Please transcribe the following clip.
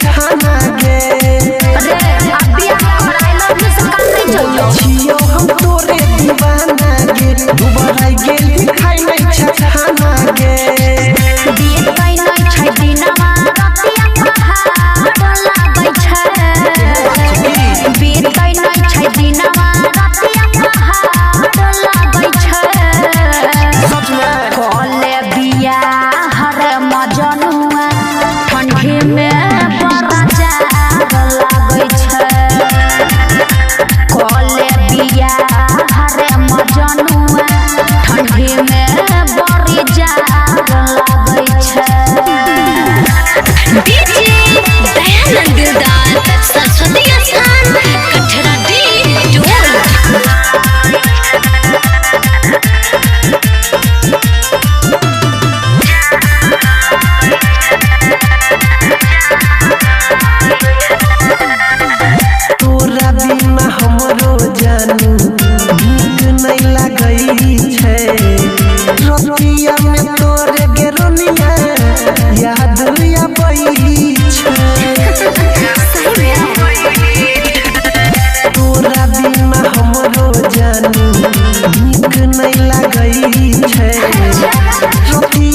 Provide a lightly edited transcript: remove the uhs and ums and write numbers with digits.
छछाना गे अरे अभी हम आई लव यू से काम नहीं चलियो छियो हम तोरे दीवाना गे दुबारा गेल दिखाई नहीं छछाना गे बीत गई नहीं छै दिनमा रतिया पहाड़ लागै छै बीत गई नहीं छै दिनमा रतिया पहाड़ लागै छै कले बिया हर मजनुआ ठंडी में बड़ा जाग लागै छै कले बिया हर मजनुआ ठंडी में बड़ी जाग लागै छै डीजे दयानंद दिलदार सरस्वती स्थान कठरा डी ढोल तोरा बिना हमरो जानू नीक नहीं लागई छै रतिया में तोरे गेरोनिया याद आबई छै तोरा बिना हमरो जानू नीक नहीं लागई छै रतिया